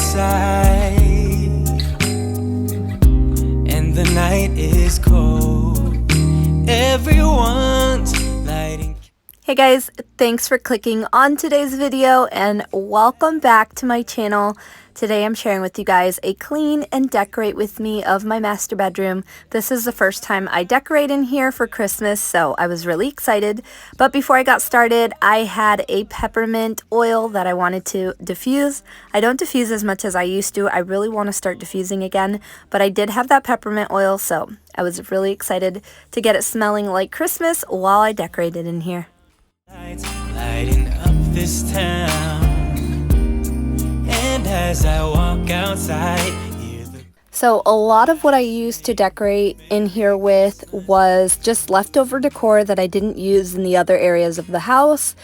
outside and the night is cold. Everyone's lighting. Hey guys, thanks for clicking on today's video and welcome back to my channel. Today I'm sharing with you guys a clean and decorate with me of my master bedroom. This is the first time I decorate in here for Christmas, so I was really excited. But before I got started, I had a peppermint oil that I wanted to diffuse. I don't diffuse as much as I used to. I really want to start diffusing again, but I did have that peppermint oil, so I was really excited to get it smelling like Christmas while I decorated in here. Lights lighting up this town, and as I walk outside, So a lot of what I used to decorate in here with was just leftover decor that I didn't use in the other areas of the house.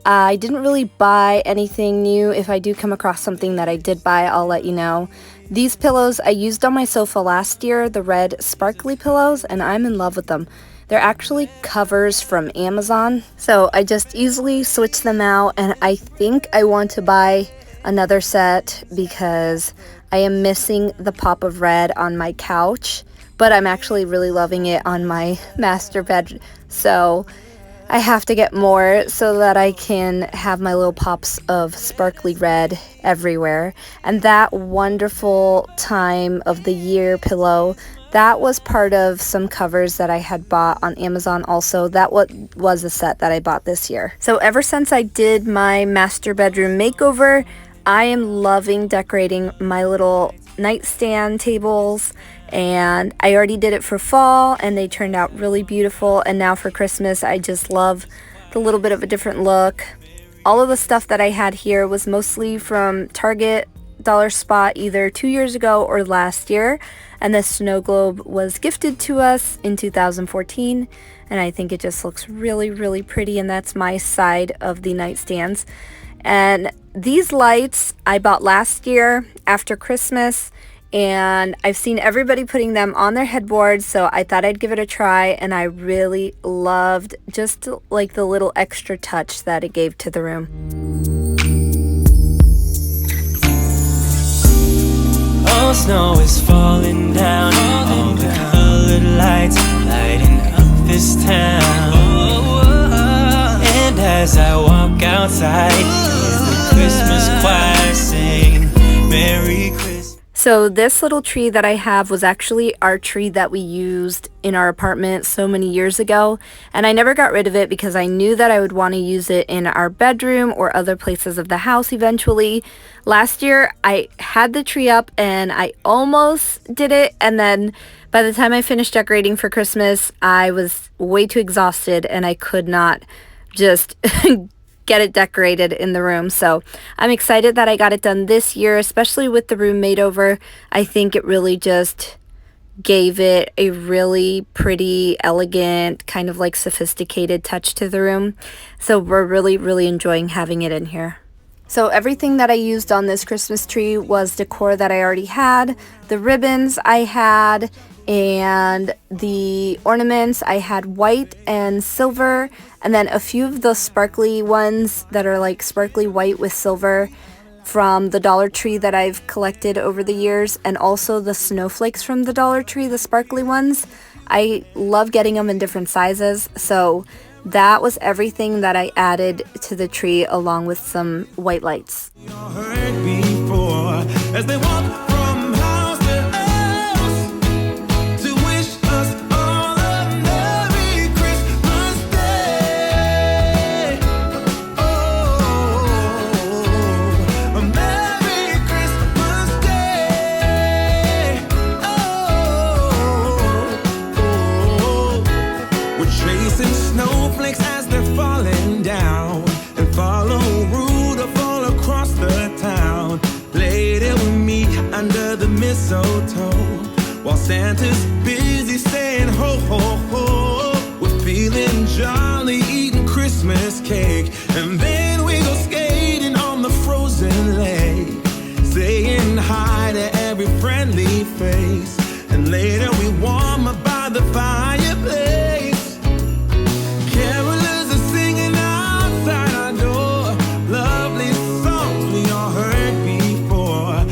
I didn't really buy anything new. If I do come across something that I did buy, I'll let you know. These pillows I used on my sofa last year, the red sparkly pillows, and I'm in love with them. They're actually covers from Amazon, so I just easily switched them out, and I think I want to buy another set because I am missing the pop of red on my couch, but I'm actually really loving it on my master bed, so I have to get more so that I can have my little pops of sparkly red everywhere. And that wonderful time of the year pillow, that was part of some covers that I had bought on Amazon also. That was a set that I bought this year. So ever since I did my master bedroom makeover, I am loving decorating my little nightstand tables, and I already did it for fall and they turned out really beautiful, and now for Christmas I just love the little bit of a different look. All of the stuff that I had here was mostly from Target, Dollar Spot, either 2 years ago or last year, and the snow globe was gifted to us in 2014, and I think it just looks really, really pretty, and that's my side of the nightstands. And these lights I bought last year after Christmas, and I've seen everybody putting them on their headboards, so I thought I'd give it a try, and I really loved just like the little extra touch that it gave to the room. oh, snow is falling down, all the colored lights lighting up this town. And as I walk outside, here's the Christmas choir singing Merry Christmas. So this little tree that I have was actually our tree that we used in our apartment so many years ago, and I never got rid of it because I knew that I would want to use it in our bedroom or other places of the house eventually. Last year I had the tree up and I almost did it, and then by the time I finished decorating for Christmas I was way too exhausted and I could not just get it decorated in the room. So I'm excited that I got it done this year, especially with the room made over. I think it really just gave it a really pretty, elegant, kind of like sophisticated touch to the room. So we're really, really enjoying having it in here. So everything that I used on this Christmas tree was decor that I already had. The ribbons I had, and the ornaments I had white and silver, and then a few of the sparkly ones that are like sparkly white with silver from the Dollar Tree that I've collected over the years, and also the snowflakes from the Dollar Tree, the sparkly ones. I love getting them in different sizes, so that was everything that I added to the tree along with some white lights. Heard before as they walk from house to house to wish us all a Merry Christmas Day. Oh, a Merry Christmas Day. Oh, we're chasing snowflakes as they're falling down, and follow Rudolph all across the town. Later we meet under the mistletoe while Santa's busy saying ho ho ho. We're feeling jolly, eating Christmas cake, and then we go skating on the frozen lake, saying hi to every friendly face, and later we warm up by the fireplace. Carolers are singing outside our door, lovely songs we all heard before,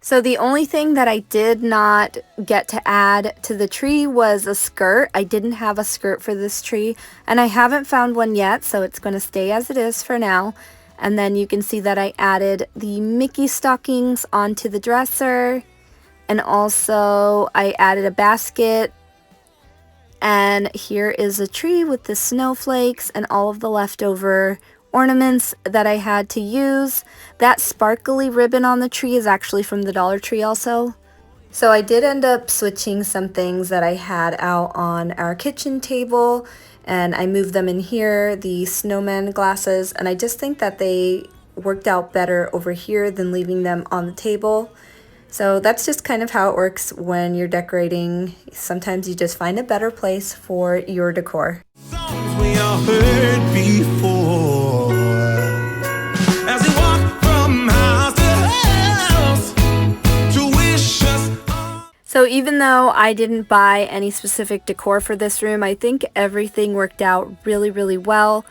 So the only thing that I did not get to add to the tree was a skirt. I didn't have a skirt for this tree, and I haven't found one yet, so it's going to stay as it is for now. And then you can see that I added the Mickey stockings onto the dresser, and also I added a basket. And here is a tree with the snowflakes and all of the leftover ornaments that I had to use. That sparkly ribbon on the tree is actually from the Dollar Tree also. So I did end up switching some things that I had out on our kitchen table, and I moved them in here, the snowman glasses, and I just think that they worked out better over here than leaving them on the table. So that's just kind of how it works when you're decorating. Sometimes you just find a better place for your decor. Songs we all heard before. As we walk from house to house to wish us all. So even though I didn't buy any specific decor for this room, I think everything worked out really, really well,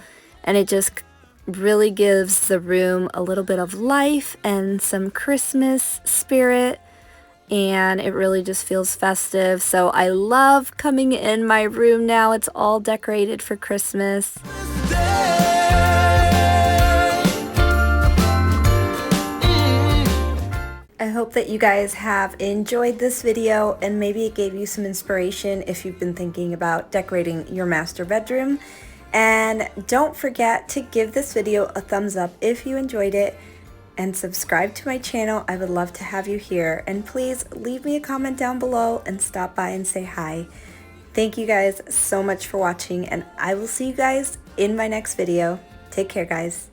and it just really gives the room a little bit of life and some Christmas spirit, and it really just feels festive. So I love coming in my room now. It's all decorated for Christmas. I hope that you guys have enjoyed this video, and maybe it gave you some inspiration if you've been thinking about decorating your master bedroom. And don't forget to give this video a thumbs up if you enjoyed it, and subscribe to my channel. I would love to have you here, and please leave me a comment down below and stop by and say hi. Thank you guys so much for watching, and I will see you guys in my next video. Take care, guys.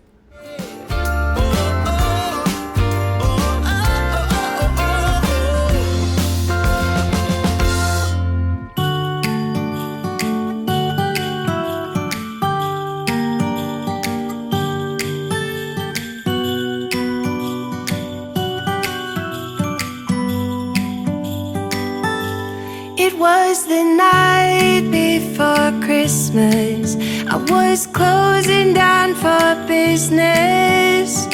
It was the night before Christmas. I was closing down for business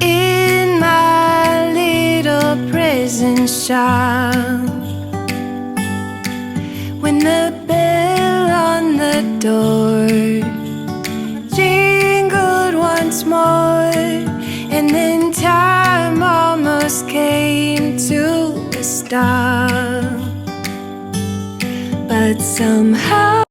in my little prison shop, when the bell on the door jingled once more, and then time almost came to a stop. But somehow